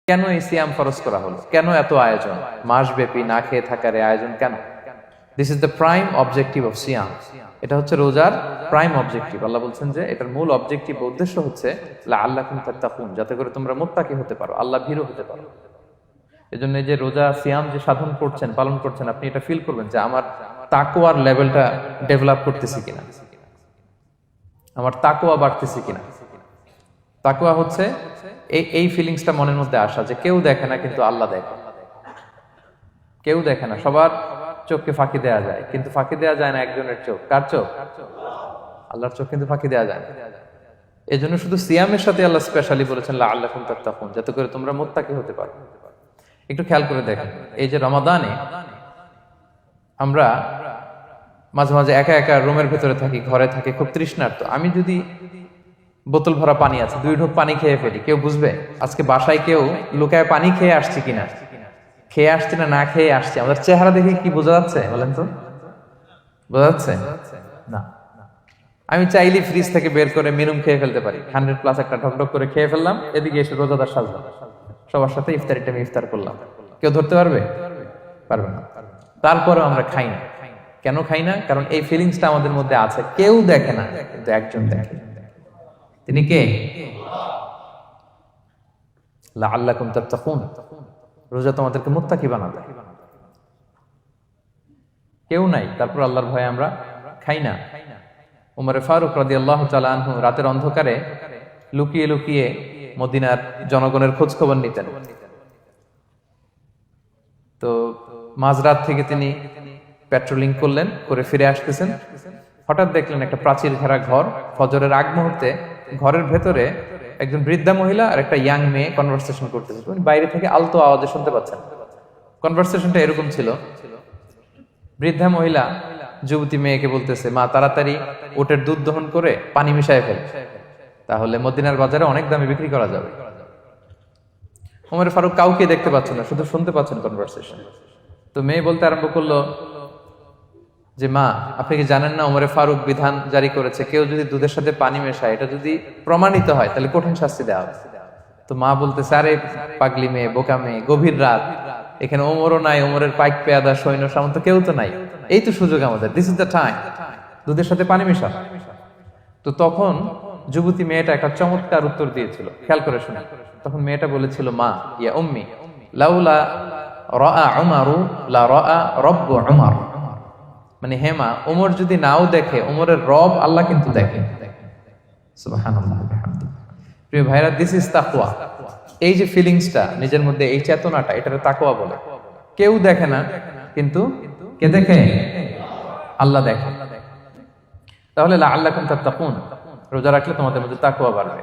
কেন এই সিয়াম ফরজ করা হলো, কেন এত আয়োজন, মাসব্যাপী না খেয়ে থাকার এই আয়োজন কেন? This is the prime objective of siyam. এটা হচ্ছে রোজার প্রাইম অবজেক্টিভ। আল্লাহ বলছেন যে এটার মূল অবজেক্টিভ, উদ্দেশ্য হচ্ছে লাআল্লাকুম তাত্তাকুন, যাতে করে তোমরা মুত্তাকি হতে পারো, আল্লাহ ভীরু হতে পারো। এজন্য এই যে রোজা সিয়াম যে সাধন করছেন, পালন করছেন, আপনি এটা ফিল করবেন যে আমার তাকওয়ার লেভেলটা ডেভেলপ করতেছি কিনা, আমার তাকওয়া বাড়তেছে কিনা। তাকওয়া হচ্ছে এই ফিলিংসটা মনের মধ্যে আসা যে কেউ দেখে না কিন্তু আল্লাহ দেখে। কেউ দেখে না, সবার চোখকে ফাঁকি দেওয়া যায়, কিন্তু ফাঁকি দেওয়া যায় না একজনের চোখ। কার চোখ? আল্লাহর চোখ কিন্তু ফাঁকি দেওয়া যায় না। এই জন্য শুধু সিয়ামের সাথে আল্লাহ স্পেশালি বলেছেন লাআল্লাকুম তাত্তাকুন, যাতে করে তোমরা মুত্তাকি হতে পারো। একটু খেয়াল করে দেখেন, এই যে রমাদানে আমরা মাঝে মাঝে একা একা রুমের ভেতরে থাকি, ঘরে থাকি, খুব তৃষ্ণার্ত। আমি যদি বোতল ভরা পানি আছে, 2 ঢোক পানি খেয়ে ফেলি, কেউ বুঝবে? আজকে বাসায় কেউ লুকায় পানি খেয়ে আসছি কিনা, খেয়ে আসছি না না খেয়ে আসছি, আমাদের চেহারা দেখে কি বোঝা যাচ্ছে বলেন তো? বোঝা যাচ্ছে না। আমি চাইলে ফ্রিজ থেকে বের করে মিনুম খেয়ে ফেলতে পারি, 100+ একটা ঢকঢক করে খেয়ে ফেললাম, এদিকে এসে রোজাদার সাজলাম, সবার সাথে ইফতারি টাইমে ইফতার করলাম। কেউ ধরতে পারবে? পারবে না। তারপরেও আমরা খাই না। কেন খাই না? কারণ এই ফিলিংসটা আমাদের মধ্যে আছে। কেউ দেখে না কিন্তু একজন দেখে। তিনি কে? লাআল্লাকুম তাত্তাকুন। রোজা তোমাদেরকে মুত্তাকি বানাবে। কেউ নাই, তারপর আল্লাহর ভয়ে আমরা খাই না। উমরে ফারুক রাদিয়াল্লাহু তাআলা আনহু রাতের অন্ধকারে লুকিয়ে লুকিয়ে মদিনার জনগণের খোঁজ খবর নিতেন। তো মাঝরাত থেকে তিনি পেট্রোলিং করলেন, করে ফিরে আসতেছেন। হঠাৎ দেখলেন একটা প্রাচীর ঘেরা ঘর, ফজরের আগ মুহূর্তে ঘরের ভেতরে একজন বৃদ্ধা মহিলা আর একটা ইয়াং মেয়ে কনভারসেশন করতেছে। উনি বাইরে থেকে আলতো আওয়াজে শুনতে পাচ্ছেন। কনভারসেশনটা এরকম ছিল, বৃদ্ধা মহিলা যুবতী মেয়েকে বলতেছে, মা তাড়াতাড়ি ওটের দুধ দহন করে পানি মিশায় ফেল, তাহলে মদিনার বাজারে অনেক দামে বিক্রি করা যাবে। ওমর ফারুক কাউকে দেখতে পাচ্ছেন না, শুধু শুনতে পাচ্ছেন কনভারসেশন। তো মেয়ে বলতে আরম্ভ করলো যে, মা আপনি কি জানেন না ওমরে ফারুক বিধান জারি করেছে, কেউ যদি দুধের সাথে পানি মেশায়, এটা যদি প্রমাণিত হয় তাহলে কঠিন শাস্তি দেওয়া হবে। তো মা বলতেছে, আরে পাগলি মেয়ে, বোকা মেয়ে, গভীর রাত, এখানে ওমরও নাই, ওমরের পাইক পেয়াদা সৈন্য সামন্ত কেউ তো নাই, এই তো সুযোগ আমাদের, দিস ইজ দ্য টাইম, দুধের সাথে পানি মেশা। তো তখন যুবতী মেয়েটা একটা চমৎকার উত্তর দিয়েছিল, খেয়াল করে শুনে। তখন মেয়েটা বলেছিল, মা ইয়া উম্মি লাউলা রাআ উমারু লা রাআ রাব্বু উমার। মানে হে মা, ওমর যদি নাও দেখে, ওমরের রব আল্লাহ কিন্তু দেখে। সুবহানাল্লাহ। প্রিয় ভাইরা, দিস ইজ তাকওয়া। এই যে ফিলিংসটা নিজের মধ্যে, এই চেতনাটা, এটারে তাকওয়া বলে। কেউ দেখে না কিন্তু কে দেখে? আল্লাহ দেখে। তাহলে লাআল্লাকুম তাত্তাকুন, রোজা রাখলে তোমাদের মধ্যে তাকওয়া বাড়বে।